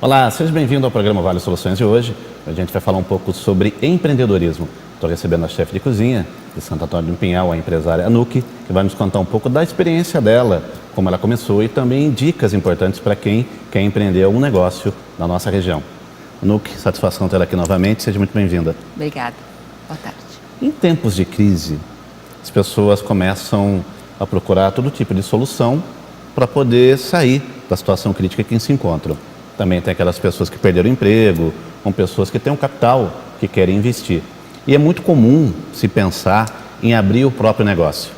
Olá, seja bem-vindo ao programa Vale Soluções de hoje. A gente vai falar um pouco sobre empreendedorismo. Estou recebendo a chefe de cozinha de Santo Antônio do Pinhal, a empresária Anuki, que vai nos contar um pouco da experiência dela, como ela começou e também dicas importantes para quem quer empreender algum negócio na nossa região. Anuki, satisfação tê-la aqui novamente, seja muito bem-vinda. Obrigada. Boa tarde. Em tempos de crise, as pessoas começam a procurar todo tipo de solução para poder sair da situação crítica em que se encontram. Também tem aquelas pessoas que perderam o emprego, ou pessoas que têm um capital que querem investir. E é muito comum se pensar em abrir o próprio negócio.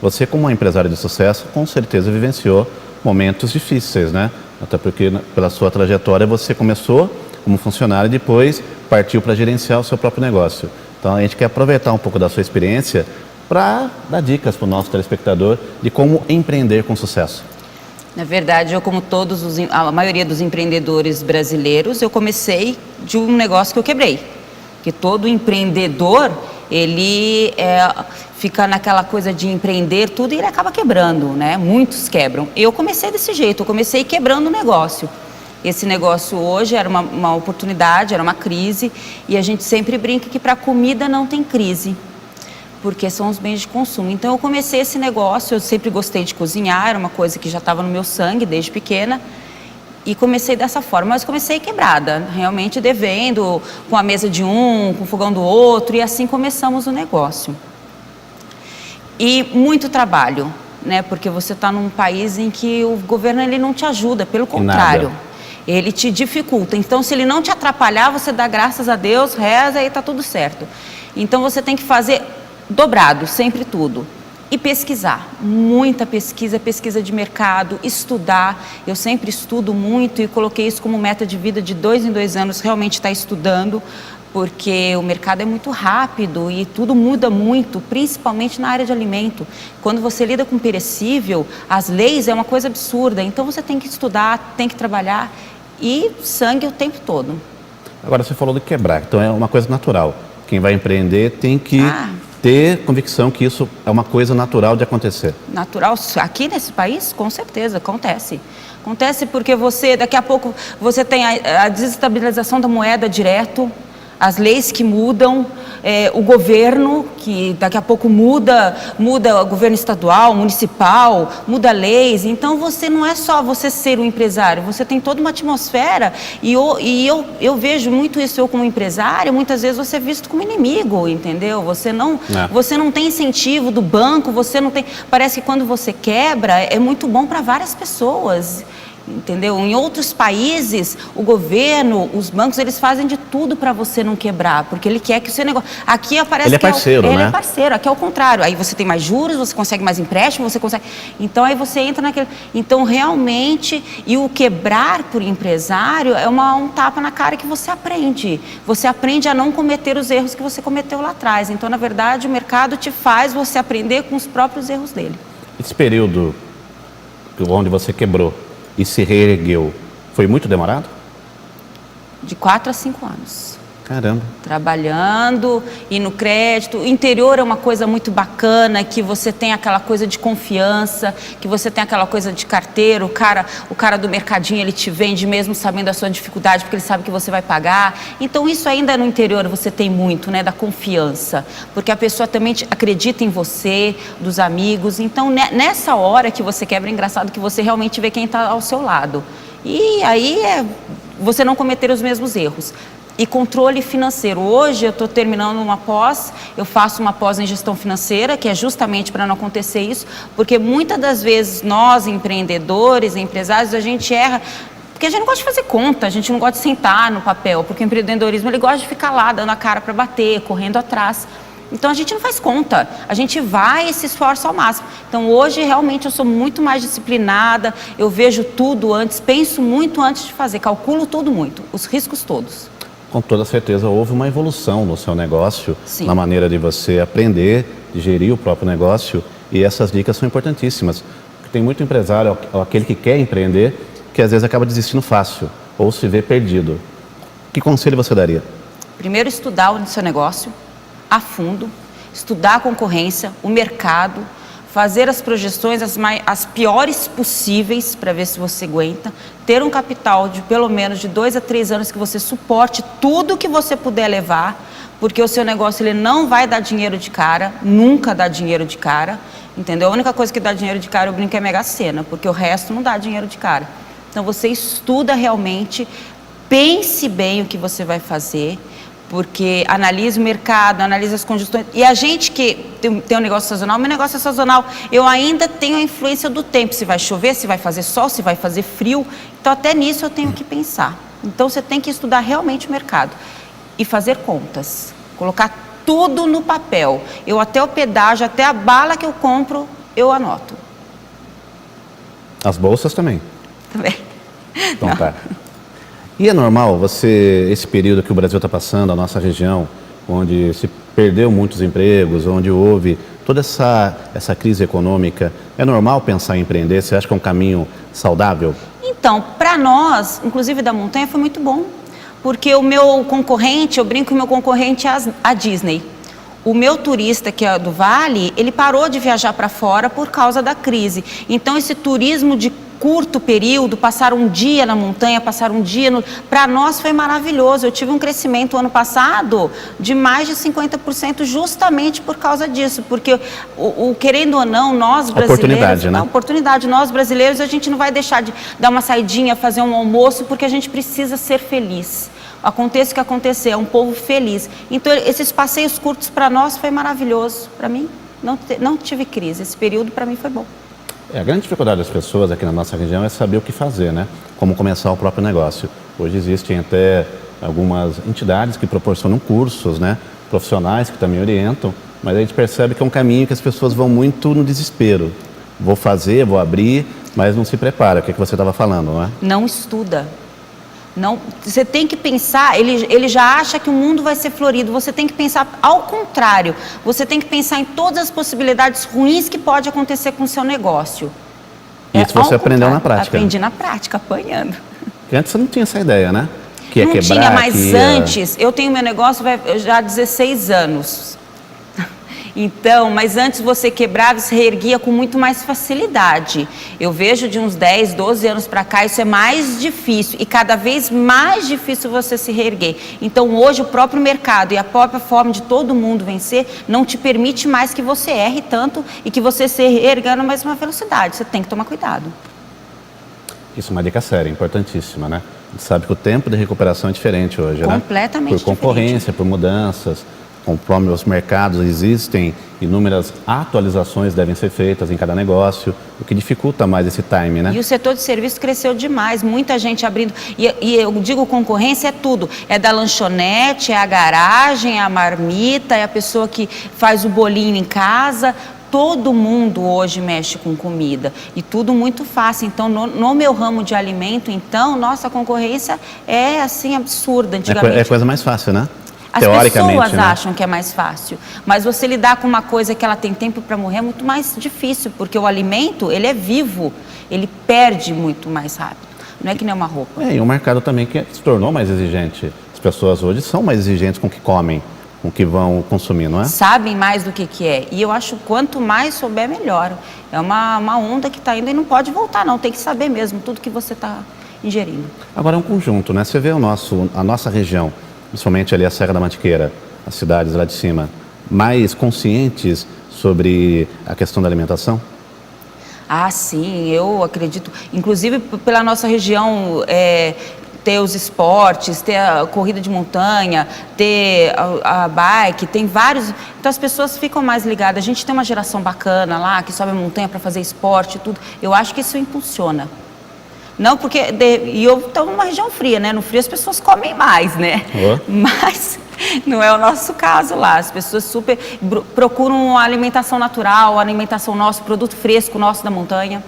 Você, como uma empresária de sucesso, com certeza vivenciou momentos difíceis, né? Até porque, pela sua trajetória, você começou como funcionário e depois partiu para gerenciar o seu próprio negócio. Então, a gente quer aproveitar um pouco da sua experiência para dar dicas para o nosso telespectador de como empreender com sucesso. Na verdade, eu, como a maioria dos empreendedores brasileiros, eu comecei de um negócio que eu quebrei. Que todo empreendedor, ele fica naquela coisa de empreender tudo e ele acaba quebrando, né? Muitos quebram. Eu comecei desse jeito, eu comecei quebrando o negócio. Esse negócio hoje era uma oportunidade, era uma crise, e a gente sempre brinca que para comida não tem crise, porque são os bens de consumo. Então eu comecei esse negócio, eu sempre gostei de cozinhar, era uma coisa que já estava no meu sangue desde pequena, e comecei dessa forma, mas comecei quebrada, realmente devendo, com a mesa de um, com o fogão do outro, e assim começamos o negócio. E muito trabalho, né? Porque você está num país em que o governo ele não te ajuda, pelo contrário. Ele te dificulta. Então, se ele não te atrapalhar, você dá graças a Deus, reza e está tudo certo. Então, você tem que fazer dobrado, sempre tudo. E pesquisar, muita pesquisa, pesquisa de mercado, estudar. Eu sempre estudo muito e coloquei isso como meta de vida de 2 em 2 anos, realmente estar estudando, porque o mercado é muito rápido e tudo muda muito, principalmente na área de alimento. Quando você lida com perecível, as leis é uma coisa absurda, então você tem que estudar, tem que trabalhar e sangue o tempo todo. Agora você falou de quebrar, então é uma coisa natural. Quem vai empreender tem que ter convicção que isso é uma coisa natural de acontecer. Natural, aqui nesse país, com certeza, acontece. Acontece porque daqui a pouco, você tem a desestabilização da moeda direto, as leis que mudam, o governo, que daqui a pouco muda o governo estadual, municipal, muda leis. Então, você não é só você ser um empresário, você tem toda uma atmosfera. E eu vejo muito isso, eu como empresário, muitas vezes você é visto como inimigo, entendeu? Você não tem incentivo do banco, você não tem... Parece que quando você quebra, é muito bom para várias pessoas. Entendeu? Em outros países, o governo, os bancos, eles fazem de tudo para você não quebrar, porque ele quer que o seu negócio... Aqui aparece ele é parceiro, né? Ele é parceiro, aqui é o contrário. Aí você tem mais juros, você consegue mais empréstimo, você consegue... Então, aí você entra naquele... Então, realmente, e o quebrar por empresário é um tapa na cara que você aprende. Você aprende a não cometer os erros que você cometeu lá atrás. Então, na verdade, o mercado te faz você aprender com os próprios erros dele. Esse período onde você quebrou e se reergueu, foi muito demorado? De 4 a 5 anos. Caramba. Trabalhando, e no crédito. O interior é uma coisa muito bacana, que você tem aquela coisa de confiança, que você tem aquela coisa de carteiro, o cara do mercadinho, ele te vende mesmo sabendo da sua dificuldade, porque ele sabe que você vai pagar. Então, isso ainda no interior você tem muito, né, da confiança, porque a pessoa também acredita em você, dos amigos. Então, nessa hora que você quebra, é engraçado que você realmente vê quem está ao seu lado. E aí você não cometer os mesmos erros. E controle financeiro. Hoje eu estou terminando uma pós, eu faço uma pós em gestão financeira, que é justamente para não acontecer isso, porque muitas das vezes nós, empreendedores, empresários, a gente erra, porque a gente não gosta de fazer conta, a gente não gosta de sentar no papel, porque o empreendedorismo ele gosta de ficar lá, dando a cara para bater, correndo atrás. Então a gente não faz conta, a gente vai e se esforça ao máximo. Então hoje realmente eu sou muito mais disciplinada, eu vejo tudo antes, penso muito antes de fazer, calculo tudo muito, os riscos todos. Com toda certeza houve uma evolução no seu negócio, sim, na maneira de você aprender, de gerir o próprio negócio, e essas dicas são importantíssimas. Tem muito empresário, aquele que quer empreender, que às vezes acaba desistindo fácil, ou se vê perdido. Que conselho você daria? Primeiro, estudar o seu negócio a fundo, estudar a concorrência, o mercado, fazer as projeções as piores possíveis para ver se você aguenta, ter um capital de pelo menos de 2 a 3 anos que você suporte tudo que você puder levar, porque o seu negócio ele não vai dar dinheiro de cara, nunca dá dinheiro de cara, entendeu? A única coisa que dá dinheiro de cara, eu brinco, é Mega Sena, porque o resto não dá dinheiro de cara. Então você estuda realmente, pense bem o que você vai fazer, porque analisa o mercado, analisa as condições. E a gente que tem um negócio sazonal, meu negócio é sazonal, eu ainda tenho a influência do tempo, se vai chover, se vai fazer sol, se vai fazer frio. Então até nisso eu tenho que pensar. Então você tem que estudar realmente o mercado e fazer contas, colocar tudo no papel. Eu até o pedágio, até a bala que eu compro, eu anoto. As bolsas também? Também. Então tá. E é normal esse período que o Brasil está passando, a nossa região, onde se perdeu muitos empregos, onde houve toda essa crise econômica, é normal pensar em empreender? Você acha que é um caminho saudável? Então, para nós, inclusive da montanha, foi muito bom. Porque o meu concorrente, eu brinco que o meu concorrente é a Disney. O meu turista, que é do Vale, ele parou de viajar para fora por causa da crise. Então, esse turismo de curto período, passar um dia na montanha, passar um dia para nós foi maravilhoso. Eu tive um crescimento ano passado de mais de 50% justamente por causa disso, porque querendo ou não, nós brasileiros, oportunidade, nós brasileiros, a gente não vai deixar de dar uma saidinha, fazer um almoço, porque a gente precisa ser feliz. Aconteça o que acontecer, é um povo feliz. Então, esses passeios curtos para nós foi maravilhoso. Para mim, não tive crise. Esse período para mim foi bom. A grande dificuldade das pessoas aqui na nossa região é saber o que fazer, né? Como começar o próprio negócio. Hoje existem até algumas entidades que proporcionam cursos, né? Profissionais que também orientam, mas a gente percebe que é um caminho que as pessoas vão muito no desespero. Vou fazer, vou abrir, mas não se prepara. O que você estava falando, não é? Não estuda. Não, você tem que pensar, ele já acha que o mundo vai ser florido, você tem que pensar ao contrário, você tem que pensar em todas as possibilidades ruins que pode acontecer com o seu negócio. Isso você aprendeu na prática? Aprendi na prática, apanhando. Porque antes você não tinha essa ideia, né? Que ia não quebrar, tinha, mas antes, eu tenho meu negócio já há 16 anos. Então, mas antes você quebrava e se reerguia com muito mais facilidade. Eu vejo de uns 10, 12 anos para cá, isso é mais difícil e cada vez mais difícil você se reerguer. Então, hoje o próprio mercado e a própria forma de todo mundo vencer não te permite mais que você erre tanto e que você se reerga na mesma velocidade. Você tem que tomar cuidado. Isso é uma dica séria, importantíssima, né? A gente sabe que o tempo de recuperação é diferente hoje, né? Completamente por concorrência, diferente. Por mudanças. Conforme os mercados existem, inúmeras atualizações devem ser feitas em cada negócio, o que dificulta mais esse time, né? E o setor de serviço cresceu demais, muita gente abrindo, e eu digo concorrência é tudo, é da lanchonete, é a garagem, é a marmita, é a pessoa que faz o bolinho em casa, todo mundo hoje mexe com comida e tudo muito fácil. Então, no meu ramo de alimento, então, nossa concorrência é assim absurda. Antigamente, é coisa mais fácil, né? As pessoas acham que é mais fácil, mas você lidar com uma coisa que ela tem tempo para morrer é muito mais difícil, porque o alimento, ele é vivo, ele perde muito mais rápido, não é que nem uma roupa. E o mercado também que se tornou mais exigente. As pessoas hoje são mais exigentes com o que comem, com o que vão consumir, não é? Sabem mais do que é, e eu acho que quanto mais souber, melhor. É uma onda que está indo e não pode voltar não, tem que saber mesmo tudo que você está ingerindo. Agora é um conjunto, né? Você vê a nossa região, principalmente ali a Serra da Mantiqueira, as cidades lá de cima, mais conscientes sobre a questão da alimentação? Ah, sim, eu acredito. Inclusive, pela nossa região, ter os esportes, ter a corrida de montanha, ter a bike, tem vários. Então, as pessoas ficam mais ligadas. A gente tem uma geração bacana lá, que sobe a montanha para fazer esporte e tudo. Eu acho que isso impulsiona. Não, porque e eu estou numa região fria, né? No frio as pessoas comem mais, né? Mas não é o nosso caso lá. As pessoas super procuram a alimentação natural, a alimentação nossa, produto fresco nosso da montanha.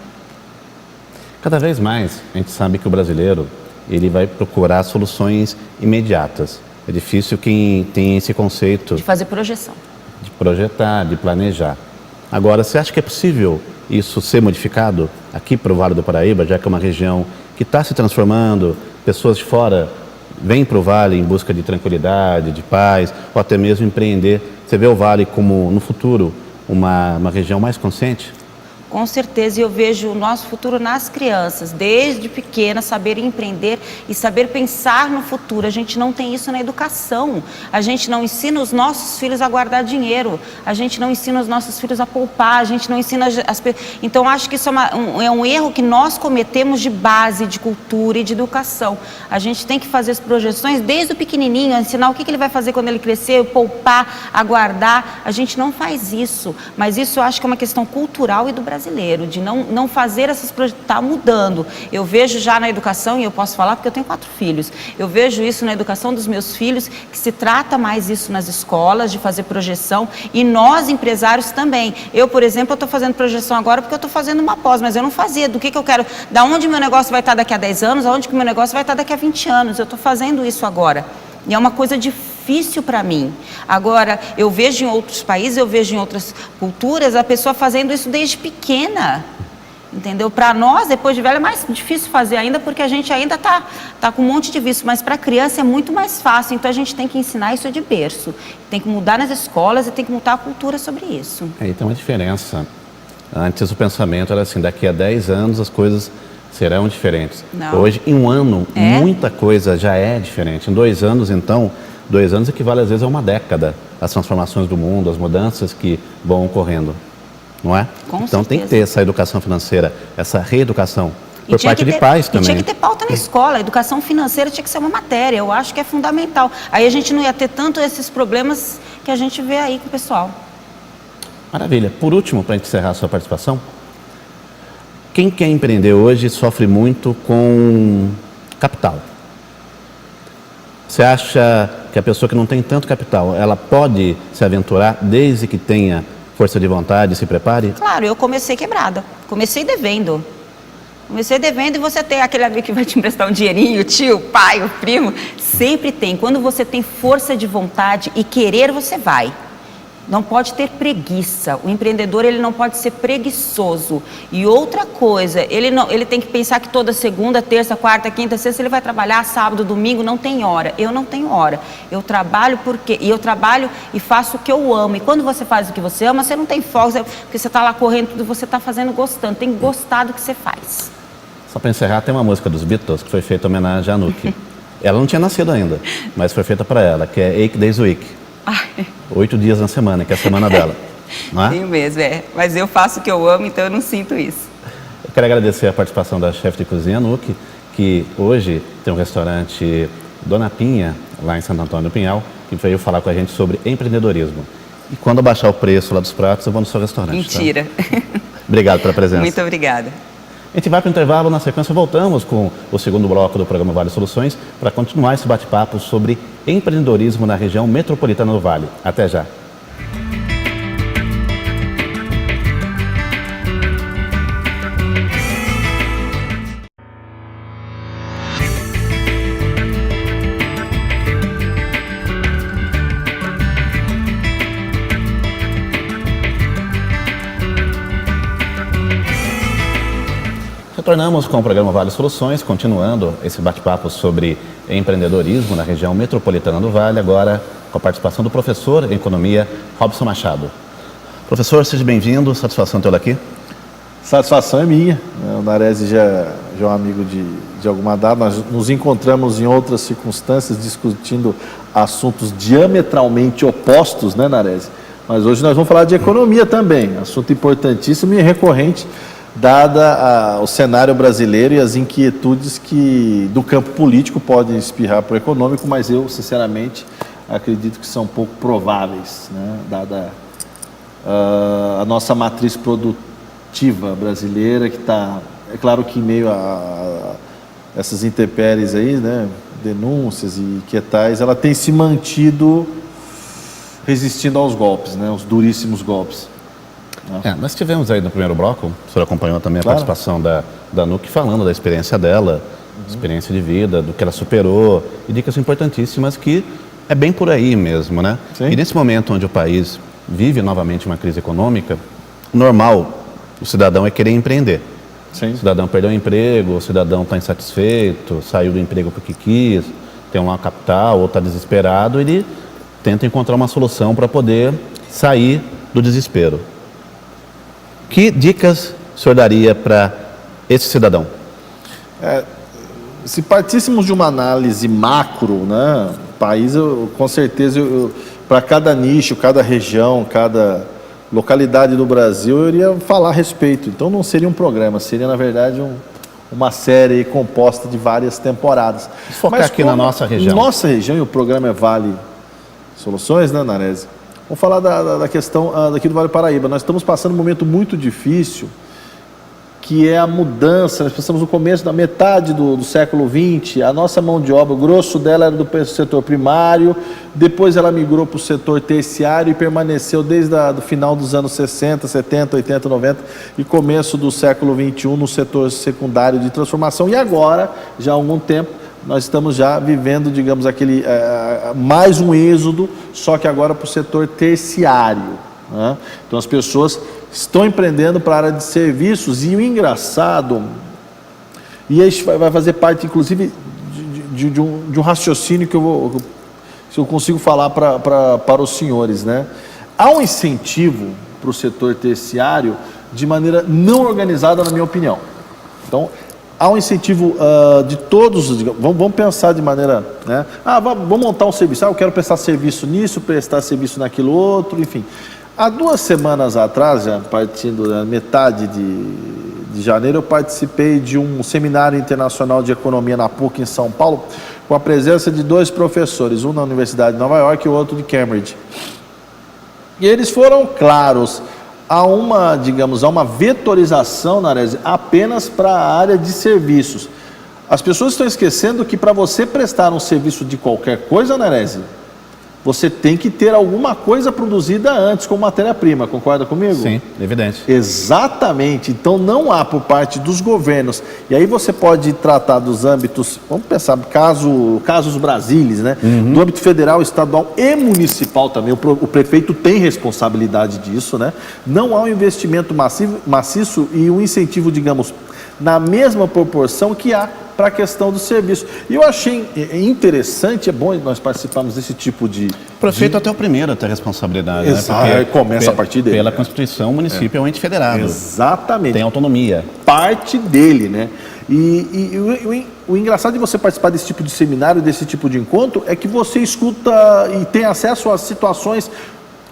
Cada vez mais a gente sabe que o brasileiro ele vai procurar soluções imediatas. É difícil quem tem esse conceito de fazer projeção, de projetar, de planejar. Agora, você acha que é possível isso ser modificado aqui para o Vale do Paraíba, já que é uma região que está se transformando, pessoas de fora vêm para o Vale em busca de tranquilidade, de paz, ou até mesmo empreender. Você vê o Vale como, no futuro, uma região mais consciente? Com certeza, eu vejo o nosso futuro nas crianças, desde pequenas, saber empreender e saber pensar no futuro. A gente não tem isso na educação, a gente não ensina os nossos filhos a guardar dinheiro, a gente não ensina os nossos filhos a poupar, a gente não ensina as pessoas. Então, acho que isso é um erro que nós cometemos de base, de cultura e de educação. A gente tem que fazer as projeções desde o pequenininho, ensinar o que ele vai fazer quando ele crescer, poupar, a guardar. A gente não faz isso, mas isso eu acho que é uma questão cultural e do brasileiro, de não fazer essas projeções. Está mudando. Eu vejo já na educação, e eu posso falar porque eu tenho 4 filhos, eu vejo isso na educação dos meus filhos, que se trata mais isso nas escolas, de fazer projeção, e nós empresários também. Eu, por exemplo, estou fazendo projeção agora porque eu estou fazendo uma pós, mas eu não fazia do que eu quero, da onde meu negócio vai estar daqui a 10 anos, aonde que meu negócio vai estar daqui a 20 anos. Eu estou fazendo isso agora. E é uma coisa difícil para mim. Agora, eu vejo em outros países, eu vejo em outras culturas, a pessoa fazendo isso desde pequena. Entendeu? Para nós, depois de velho, é mais difícil fazer ainda, porque a gente ainda tá com um monte de vício. Mas para a criança é muito mais fácil. Então, a gente tem que ensinar isso de berço. Tem que mudar nas escolas e tem que mudar a cultura sobre isso. Aí tem uma diferença. Antes o pensamento era assim, daqui a 10 anos as coisas serão diferentes. Não. Hoje, em um ano, muita coisa já é diferente. Em 2 anos, então, 2 anos equivale às vezes a uma década. As transformações do mundo, as mudanças que vão ocorrendo, não é? Com então certeza. tem que ter essa educação financeira, essa reeducação por parte de pais também. E tinha que ter pauta na escola, a educação financeira tinha que ser uma matéria, eu acho que é fundamental. Aí a gente não ia ter tanto esses problemas que a gente vê aí com o pessoal. Maravilha. Por último, para encerrar a sua participação, quem quer empreender hoje sofre muito com capital. Você acha que a pessoa que não tem tanto capital, ela pode se aventurar desde que tenha força de vontade e se prepare? Claro, eu comecei quebrada, comecei devendo. Comecei devendo e você tem aquele amigo que vai te emprestar um dinheirinho, o tio, o pai, o primo, sempre tem. Quando você tem força de vontade e querer, você vai. Não pode ter preguiça. O empreendedor, ele não pode ser preguiçoso. E outra coisa, ele tem que pensar que toda segunda, terça, quarta, quinta, sexta ele vai trabalhar, sábado, domingo, não tem hora. Eu não tenho hora. Eu trabalho eu trabalho e faço o que eu amo. E quando você faz o que você ama, você não tem folga, porque você está lá correndo, tudo você está fazendo gostando. Tem que gostar do que você faz. Só para encerrar, tem uma música dos Beatles que foi feita em homenagem a Anouk. Ela não tinha nascido ainda, mas foi feita para ela, que é 8 Days a Week. 8 dias na semana, que é a semana dela. Não é? Sim mesmo, mas eu faço o que eu amo, então eu não sinto isso. Eu quero agradecer a participação da chefe de cozinha, Anouk, que hoje tem um restaurante Dona Pinha, lá em Santo Antônio do Pinhal, que veio falar com a gente sobre empreendedorismo. E quando abaixar o preço lá dos pratos, eu vou no seu restaurante. Mentira. Tá? Obrigado pela presença. Muito obrigada. A gente vai para o intervalo, na sequência voltamos com o segundo bloco do programa Vale Soluções para continuar esse bate-papo sobre empreendedorismo na região metropolitana do Vale. Até já. Retornamos com o programa Vale Soluções, continuando esse bate-papo sobre empreendedorismo na região metropolitana do Vale, agora com a participação do professor em economia, Robson Machado. Professor, seja bem-vindo, satisfação tê-lo aqui. Satisfação é minha, o Nares já é um amigo de alguma data, nós nos encontramos em outras circunstâncias discutindo assuntos diametralmente opostos, né, Nares? Mas hoje nós vamos falar de economia também, assunto importantíssimo e recorrente, dada o cenário brasileiro e as inquietudes que do campo político podem espirrar para o econômico, mas eu, sinceramente, acredito que são pouco prováveis, né? Dada a nossa matriz produtiva brasileira, que está, é claro que em meio a essas intempéries aí, né? Denúncias e que tais, ela tem se mantido resistindo aos golpes, né? Os duríssimos golpes. Nós tivemos aí no primeiro bloco, o senhor acompanhou também a Claro. participação da Anouk falando da experiência dela, experiência de vida, do que ela superou, e dicas importantíssimas que é bem por aí mesmo, né? Sim. E nesse momento onde o país vive novamente uma crise econômica, normal o cidadão é querer empreender. Sim. O cidadão perdeu o emprego, o cidadão está insatisfeito, saiu do emprego porque quis, tem uma capital ou está desesperado, ele tenta encontrar uma solução para poder sair do desespero. Que dicas o senhor daria para esse cidadão? Se partíssemos de uma análise macro, né, país, com certeza, para cada nicho, cada região, cada localidade do Brasil, eu iria falar a respeito. Então não seria um programa, seria na verdade uma série composta de várias temporadas. Focar aqui na nossa região. Nossa região, e o programa é Vale Soluções, né, Narese? Vamos falar da questão daqui do Vale Paraíba. Nós estamos passando um momento muito difícil, que é a mudança. Nós passamos no começo da metade do século XX, a nossa mão de obra, o grosso dela era do setor primário, depois ela migrou para o setor terciário e permaneceu desde o final dos anos 60, 70, 80, 90 e começo do século XXI no setor secundário de transformação. E agora, já há algum tempo, nós estamos já vivendo, digamos, mais um êxodo, só que agora para o setor terciário, né? Então as pessoas estão empreendendo para a área de serviços, e o engraçado, e isso vai fazer parte, inclusive, de um raciocínio que eu consigo falar para os senhores, né? Há um incentivo para o setor terciário de maneira não organizada, na minha opinião. Então, há um incentivo de todos, vamos pensar de maneira, né? Vamos montar um serviço, eu quero prestar serviço nisso, prestar serviço naquilo outro, enfim. Há 2 semanas atrás, já partindo da metade de janeiro, eu participei de um seminário internacional de economia na PUC em São Paulo, com a presença de 2 professores, um na Universidade de Nova York e o outro de Cambridge. E eles foram claros, há uma vetorização, Narese, apenas para a área de serviços. As pessoas estão esquecendo que para você prestar um serviço de qualquer coisa, Narese, você tem que ter alguma coisa produzida antes como matéria-prima, concorda comigo? Sim, evidente. Exatamente, então não há por parte dos governos, e aí você pode tratar dos âmbitos, vamos pensar, casos Brasílias, né? Do âmbito federal, estadual e municipal também, o prefeito tem responsabilidade disso, né? Não há um investimento maciço e um incentivo, digamos, na mesma proporção que há para a questão do serviço. E eu achei interessante, é bom nós participarmos desse tipo de... O prefeito até o primeiro a ter responsabilidade. Exato, né? começa a partir dele. Pela Constituição, o município é um ente federado. Exatamente. Tem autonomia. Parte dele, né? E o engraçado de você participar desse tipo de seminário, desse tipo de encontro, é que você escuta e tem acesso a situações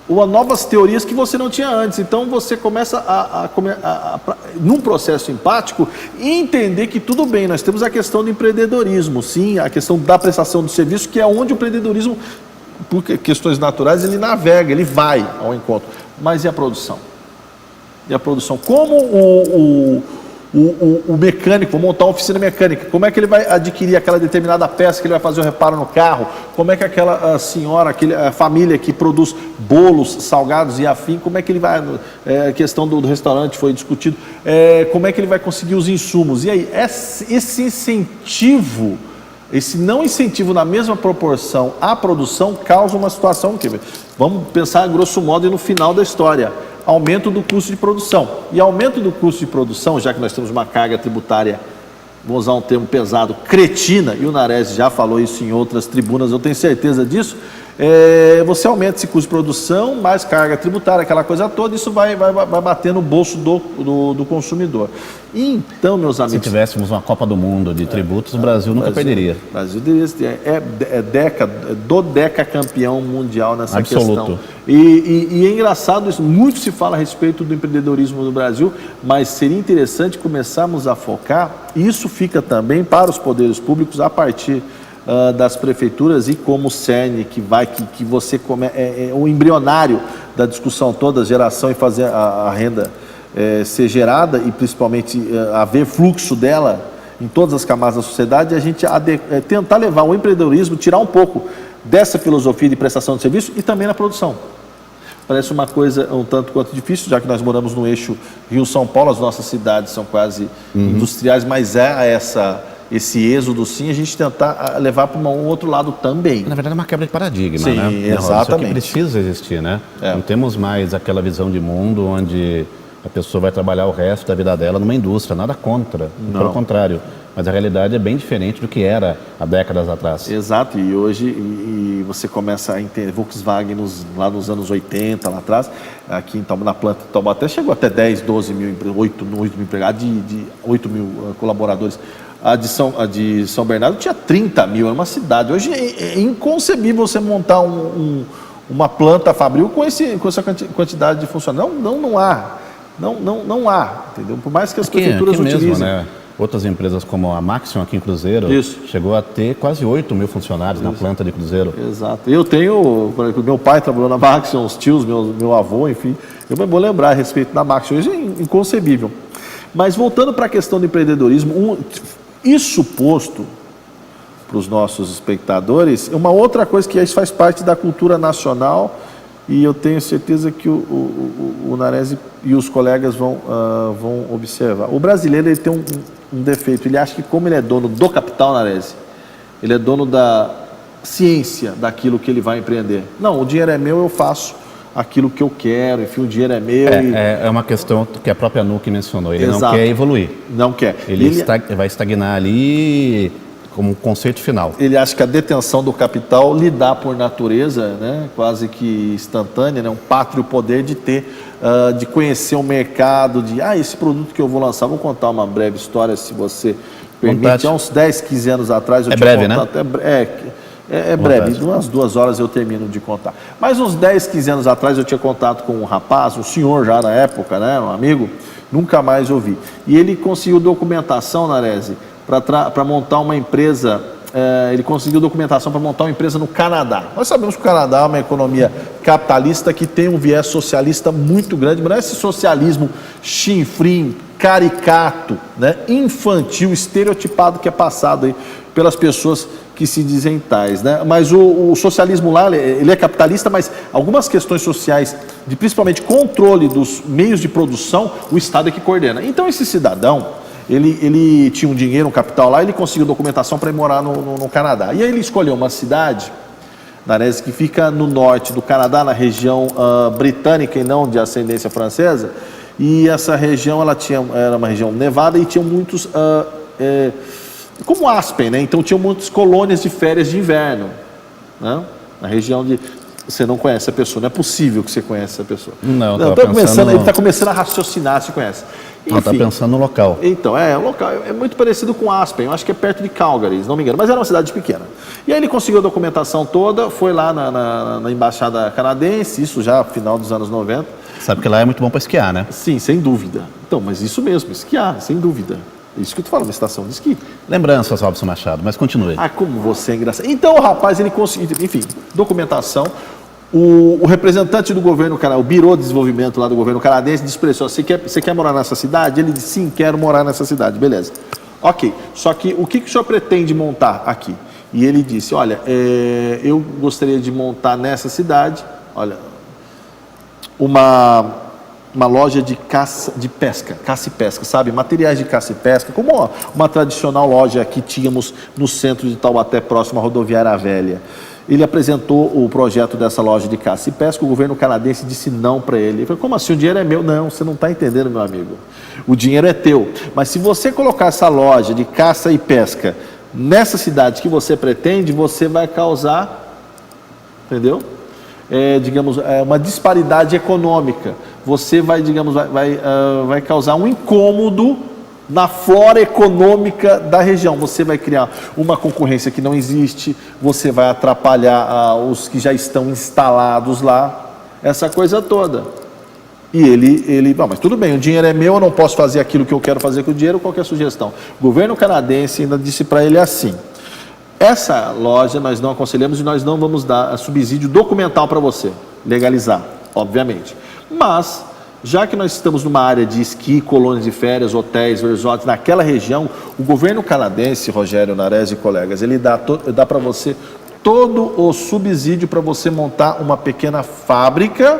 ou a novas teorias que você não tinha antes. Então você começa num processo empático, entender que tudo bem, nós temos a questão do empreendedorismo, sim, a questão da prestação do serviço, que é onde o empreendedorismo, por questões naturais, ele navega, ele vai ao encontro. Mas e a produção? E a produção? Como o mecânico, vou montar uma oficina mecânica, como é que ele vai adquirir aquela determinada peça que ele vai fazer o reparo no carro? Como é que aquela senhora, a família que produz bolos, salgados e afim, como é que ele vai, a questão do restaurante foi discutido, como é que ele vai conseguir os insumos? E aí, esse incentivo, esse não incentivo na mesma proporção à produção causa uma situação que, vamos pensar grosso modo e no final da história, aumento do custo de produção. E aumento do custo de produção, já que nós temos uma carga tributária, vou usar um termo pesado, cretina, e o Nares já falou isso em outras tribunas, eu tenho certeza disso, você aumenta esse custo de produção, mais carga tributária, aquela coisa toda, isso vai bater no bolso do consumidor. E então, meus amigos... Se tivéssemos uma Copa do Mundo de tributos, o Brasil nunca perderia. O Brasil é campeão mundial nessa Absoluto. questão. E é engraçado isso, muito se fala a respeito do empreendedorismo no Brasil, mas seria interessante começarmos a focar, e isso fica também para os poderes públicos a partir das prefeituras e como cerne que você é o embrionário da discussão toda, geração e fazer a renda ser gerada e principalmente haver fluxo dela em todas as camadas da sociedade, e a gente tentar levar o empreendedorismo, tirar um pouco dessa filosofia de prestação de serviço e também na produção. Parece uma coisa um tanto quanto difícil, já que nós moramos no eixo Rio-São Paulo, as nossas cidades são quase industriais, mas esse êxodo, sim, a gente tentar levar para um outro lado também. Na verdade, é uma quebra de paradigma, sim, né? Exatamente. Isso que precisa existir, né? Não temos mais aquela visão de mundo onde a pessoa vai trabalhar o resto da vida dela numa indústria, nada contra, pelo contrário. mas a realidade é bem diferente do que era há décadas atrás. Exato, e hoje você começa a entender, Volkswagen lá nos anos 80, lá atrás, aqui na planta de Taubaté, chegou até 10, 12 mil, 8 mil empregados, de 8 mil colaboradores. A de São Bernardo tinha 30 mil, era uma cidade. Hoje é inconcebível você montar uma planta fabril com essa quantidade de funcionários. Não há. Não há, entendeu? Por mais que as prefeituras utilizem. Mesmo, né? Outras empresas como a Maxion aqui em Cruzeiro, chegou a ter quase 8 mil funcionários na planta de Cruzeiro. Exato. Eu tenho, por exemplo, meu pai trabalhou na Maxion, os tios, meu avô, enfim. Eu vou lembrar a respeito da Maxion. Hoje é inconcebível. Mas voltando para a questão do empreendedorismo, isso posto para os nossos espectadores, uma outra coisa que isso faz parte da cultura nacional, e eu tenho certeza que o Nares e os colegas vão observar. O brasileiro ele tem um defeito, ele acha que como ele é dono do capital, Nares, ele é dono da ciência daquilo que ele vai empreender. Não, o dinheiro é meu, eu faço aquilo que eu quero, enfim, o dinheiro é meu. É uma questão que a própria Nuke mencionou, ele não quer evoluir. Não quer. Ele vai estagnar ali como um conceito final. Ele acha que a detenção do capital lhe dá por natureza, né, quase que instantânea, né, um pátrio poder de ter, de conhecer o mercado, de, esse produto que eu vou lançar, vou contar uma breve história, se você permite. Há uns 10, 15 anos atrás eu tinha breve, contato, né? É breve, umas 2 horas eu termino de contar. Mas uns 10, 15 anos atrás eu tinha contato com um rapaz, um senhor já na época, né, um amigo, nunca mais ouvi. E ele conseguiu documentação, Nares, para montar uma empresa, ele conseguiu documentação para montar uma empresa no Canadá. Nós sabemos que o Canadá é uma economia capitalista que tem um viés socialista muito grande, mas não é esse socialismo chinfrim, caricato, né, infantil, estereotipado que é passado aí pelas pessoas que se dizem tais, né? Mas o socialismo lá, ele é capitalista, mas algumas questões sociais, de principalmente controle dos meios de produção, o Estado é que coordena. Então esse cidadão, ele tinha um dinheiro, um capital lá, ele conseguiu documentação para ir morar no Canadá. E aí ele escolheu uma cidade, Nares, que fica no norte do Canadá, na região britânica e não de ascendência francesa. E essa região era uma região nevada e tinha muitos, como Aspen, né? Então tinha muitas colônias de férias de inverno, né? Na região de... Você não conhece a pessoa, não é possível que você conheça a pessoa. Não, ele está começando a raciocinar, se conhece. Enfim, está pensando no local. Então, o local é muito parecido com Aspen, eu acho que é perto de Calgary, se não me engano, mas era uma cidade pequena. E aí ele conseguiu a documentação toda, foi lá na embaixada canadense, isso já no final dos anos 90. Sabe que lá é muito bom para esquiar, né? Sim, sem dúvida. Então, mas isso mesmo, esquiar, sem dúvida. Isso que eu tô falando, uma estação de esqui. Lembranças, Robson Machado, mas continue. Como você é engraçado. Então o rapaz, ele conseguiu, enfim, documentação. O representante do governo, o Biro de Desenvolvimento lá do governo canadense, disse para ele, você quer morar nessa cidade? Ele disse, sim, quero morar nessa cidade, beleza. Ok, só que o que o senhor pretende montar aqui? E ele disse, olha, eu gostaria de montar nessa cidade, olha, uma loja de caça e pesca, sabe? Materiais de caça e pesca, como uma tradicional loja que tínhamos no centro de Taubaté, próximo à rodoviária velha. Ele apresentou o projeto dessa loja de caça e pesca, o governo canadense disse não para ele. Ele falou, como assim, o dinheiro é meu? Não, você não está entendendo, meu amigo. O dinheiro é teu, mas se você colocar essa loja de caça e pesca nessa cidade que você pretende, você vai causar, entendeu? Uma disparidade econômica. Você vai causar um incômodo na flora econômica da região. Você vai criar uma concorrência que não existe, você vai atrapalhar os que já estão instalados lá, essa coisa toda. E ele, mas tudo bem, o dinheiro é meu, eu não posso fazer aquilo que eu quero fazer com o dinheiro, qualquer sugestão. O governo canadense ainda disse para ele assim, essa loja nós não aconselhamos e nós não vamos dar subsídio documental para você, legalizar, obviamente. Mas, já que nós estamos numa área de esqui, colônias de férias, hotéis, resorts, naquela região, o governo canadense, Rogério, Nares e colegas, ele dá para você todo o subsídio para você montar uma pequena fábrica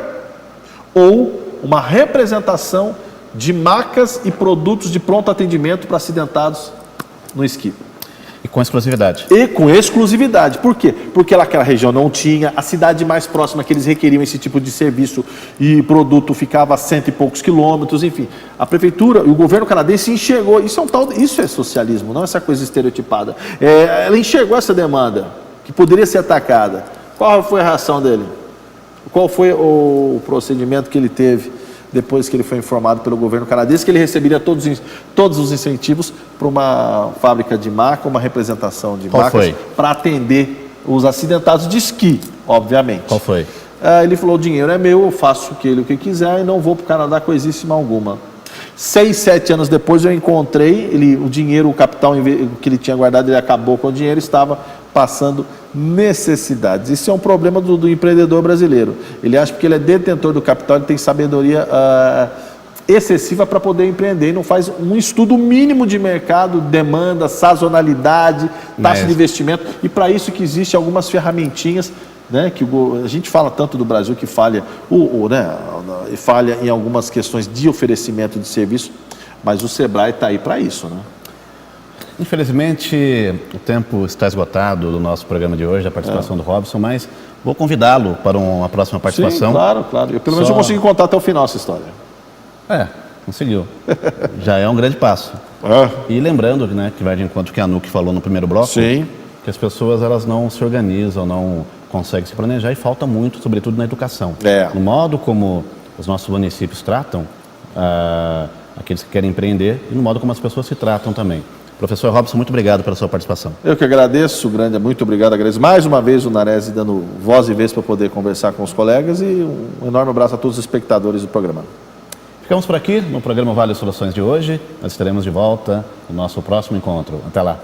ou uma representação de macas e produtos de pronto atendimento para acidentados no esqui. E com exclusividade. E com exclusividade. Por quê? Porque aquela região não tinha, a cidade mais próxima que eles requeriam esse tipo de serviço e produto ficava a 100 e poucos quilômetros, enfim. A prefeitura e o governo canadense enxergou, isso é socialismo, não essa coisa estereotipada. Ela enxergou essa demanda, que poderia ser atacada. Qual foi a reação dele? Qual foi o procedimento que ele teve depois que ele foi informado pelo governo canadense que ele receberia todos os incentivos para uma fábrica de marca, uma representação de marcas para atender os acidentados de esqui, obviamente. Qual foi? Ele falou, o dinheiro é meu, eu faço o que quiser e não vou para o Canadá coisíssima alguma. 6, 7 anos depois eu encontrei, o dinheiro, o capital que ele tinha guardado, ele acabou com o dinheiro, estava passando necessidades. Isso é um problema do empreendedor brasileiro. Ele acha que porque ele é detentor do capital, ele tem sabedoria excessiva para poder empreender e não faz um estudo mínimo de mercado, demanda, sazonalidade, taxa de investimento. E para isso que existem algumas ferramentinhas, né, que a gente fala tanto do Brasil que falha, falha em algumas questões de oferecimento de serviço, mas o Sebrae está aí para isso, né? Infelizmente, o tempo está esgotado do nosso programa de hoje, da participação do Robson, mas vou convidá-lo para uma próxima participação. Sim, claro. Pelo menos eu consegui contar até o final essa história. Conseguiu. Já é um grande passo. E lembrando, né, que vai de encontro que a Anu falou no primeiro bloco, sim, que as pessoas elas não se organizam, não conseguem se planejar e falta muito, sobretudo na educação. No modo como os nossos municípios tratam aqueles que querem empreender e no modo como as pessoas se tratam também. Professor Robson, muito obrigado pela sua participação. Eu que agradeço, muito obrigado, agradeço mais uma vez o Nares dando voz e vez para poder conversar com os colegas e um enorme abraço a todos os espectadores do programa. Ficamos por aqui no programa Vale Soluções de hoje. Nós estaremos de volta no nosso próximo encontro. Até lá.